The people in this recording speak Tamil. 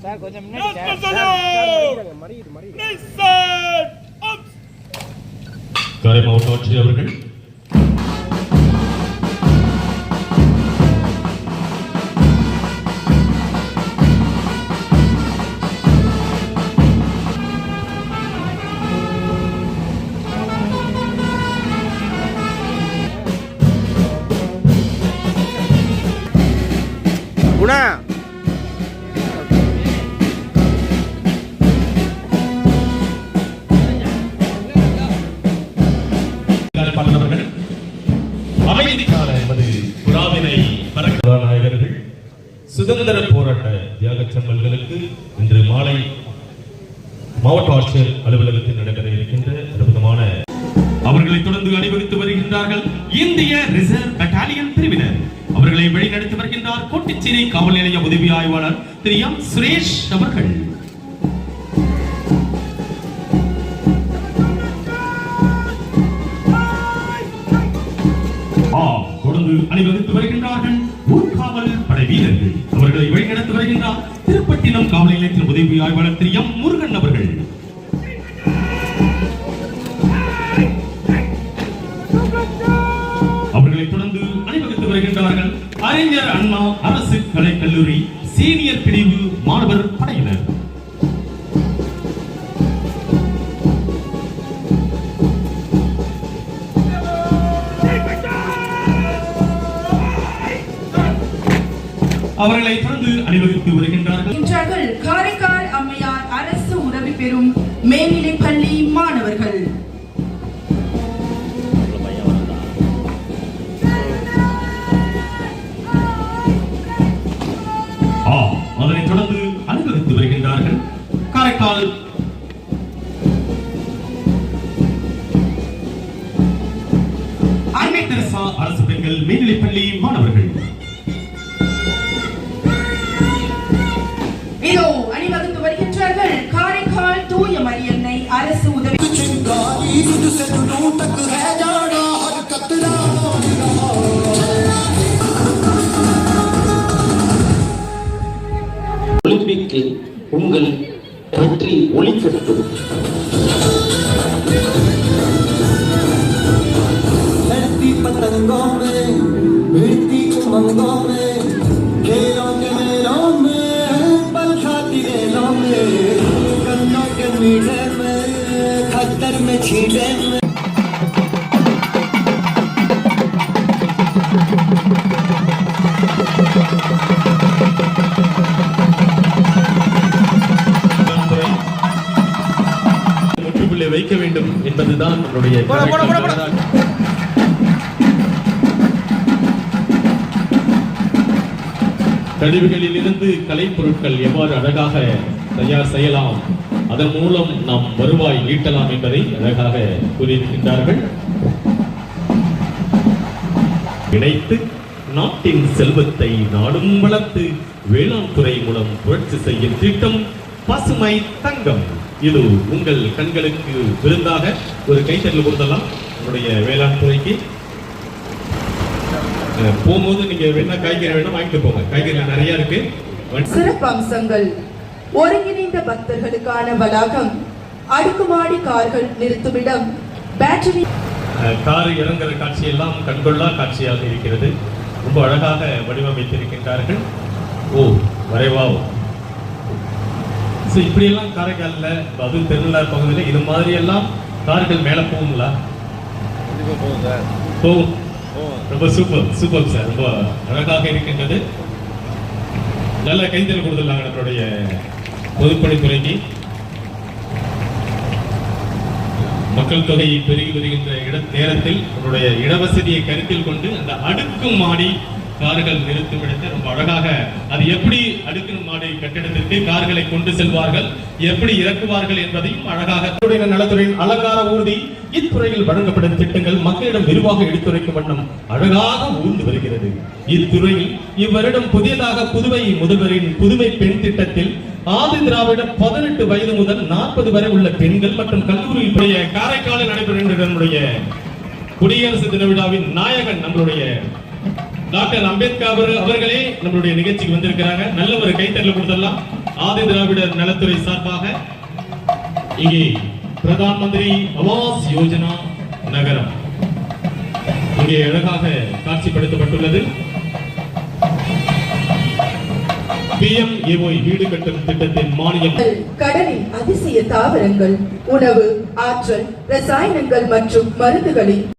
சார் கொஞ்சம் காரை மாவட்ட ஆட்சியர் அவர்கள் குணா சுதந்திர போராட்ட தியாக செம்மல்களுக்கு இன்று மாலை மாவட்ட ஆட்சியர் அலுவலகத்தில் நடைபெற இருக்கின்ற அற்புதமான அவர்களை தொடர்ந்து அணிவகுத்து வருகின்றார்கள் இந்திய ரிசர்வ் பட்டாலியன் பிரிவினர். அவர்களை வழிநடத்தி வருகின்றார் கோட்டிச்சேரி காவல் நிலைய உதவி ஆய்வாளர் திரு எம் சுரேஷ் அவர்கள். தொடர்ந்து அணிவகுத்து வருகின்றார்கள் ஊர்காவல் படை வீரர்கள். அவர்களை வழிநடத்தி வருகின்றார் திருப்பட்டினம் காவல் நிலையத்தின் உதவி ஆய்வாளர் திரு எம் முருகன் அவர்கள். அவர்களை தொடர்ந்து அணிவகுத்து வருகின்றார்கள் அறிஞர் அண்ணா அரசு கலைக் கல்லூரி சீனியர் பிரிவு மாணவர் படையினர். அவர்களை தொடர்ந்து அணிவகுத்து வருகின்றார்கள் காரைக்கால் அம்மையார் அரசு உதவி பெறும் மேல்நிலை பள்ளி மாணவர்கள். அதனைத் தொடர்ந்து அணிவகுத்து வருகின்றார்கள் காரைக்கால் அன்னை தெரசா அரசு பெண்கள் மேல்நிலை பள்ளி மாணவர்கள். இதோ அணிவகுத்து வருகின்றார்கள் காரைக்கால் தூய மரியன்னை அரசு உதவி ஒலிம்பிக்கில் உங்கள் வெற்றி ஒளிக்கட்டும். पतंगों में भिड़ती उमंगों में खेलों के मेलों में पल खाती रेलों में गन्नों के मीठे में खद्दर में छींटे में முற்றுப்புள்ளி வைக்க வேண்டும் என்பதுதான் நம்முடைய கழிவுகளில் இருந்து கலைப் பொருட்கள் எவ்வாறு அழகாக தயார் செய்யலாம், அதன் மூலம் நாம் வருவாய் ஈட்டலாம் என்பதை அழகாக கூறியிருக்கின்றார்கள். இணைத்து நாட்டின் செல்வத்தை நாடும் வளர்த்து வேளாண் துறை மூலம் புரட்சி செய்யும் திட்டம் பசுமை தங்கம். இது உங்கள் கண்களுக்கு விருந்தாக ஒரு கைத்தட்டல் கொடுத்தலாம். நம்முடைய வேளாண் துறைக்கு போகும்போது நீங்க வேணா காய்கறி வேணா வாங்கிட்டு போங்க, காய்கறி நிறைய இருக்கு. சிறப்பு அம்சங்கள்: ஒருங்கிணைந்த பக்தர்களுக்கான வளாகம், அடுக்குமாடி கார்கள் நிறுத்துமிடம், பேட்டரி கார் இறங்குற காட்சி எல்லாம் கண்கொள்ளா காட்சியாக இருக்கிறது. ரொம்ப அழகாக வடிவமைத்திருக்கின்றார்கள். ஓ வரைவா! இப்படி எல்லாம் காரைக்கால்ல, அது திருநள்ளாறு பகுதியில் இது மாதிரி எல்லாம் கார்கள் மேல போகுங்களா? போகும். ரொம்ப சூப்பர் சூப்பர் சார், ரொம்ப அழகாக இருக்கின்றது. நல்ல கைத்தல் கொடுத்துடலாங்க நம்மளுடைய பொதுப்பணித்துறைக்கு. மக்கள் தொகை பெருகி வருகின்ற நேரத்தில் நம்மளுடைய இடவசதியை கருத்தில் கொண்டு அந்த அடுக்கும் மாடி கார்கள் நிறுத்தும் இடத்தை ரொம்ப அழகாக, அது எப்படி அடுக்கு மாடி கட்டிடத்திற்கு கார்களை கொண்டு செல்வார்கள், எப்படி இறக்குவார்கள் என்பதையும் அழகாக நலத்துறையின் அலங்கார ஊர்தி இத்துறையில் வழங்கப்படும் திட்டங்கள் மக்களிடம் விரிவாக எடுத்துரைக்கும் வண்ணம் அழகாக ஊர்ந்து வருகிறது. இத்துறையில் இவ்வருடம் புதியதாக புதுவை முதல்வரின் புதுமை பெண் திட்டத்தில் ஆதி திராவிட 18 வயது முதல் 40 வரை உள்ள பெண்கள் மற்றும் கல்லூரியில் காரைக்காலில் நடைபெறுகின்ற நம்முடைய குடியரசு தின விழாவின் நாயகன் நம்மளுடைய டாக்டர் அம்பேத்கர் அவர்களே நம்மளுடைய நிகழ்ச்சிக்கு வந்திருக்கிறாங்க. நல்ல ஒரு கைத்தறல் கொடுத்துடலாம். ஆதி திராவிடர் நலத்துறை சார்பாக இங்கே பிரதான் மந்திரி ஆவாஸ் யோஜனா நகரம் இங்கே அழகாக காட்சிப்படுத்தப்பட்டுள்ளது. PMAY வீடு கட்டும் திட்டத்தின் மானியம். கடலின் அதிசய தாவரங்கள், உணவு, ஆற்றல், ரசாயனங்கள் மற்றும் மருந்துகளின்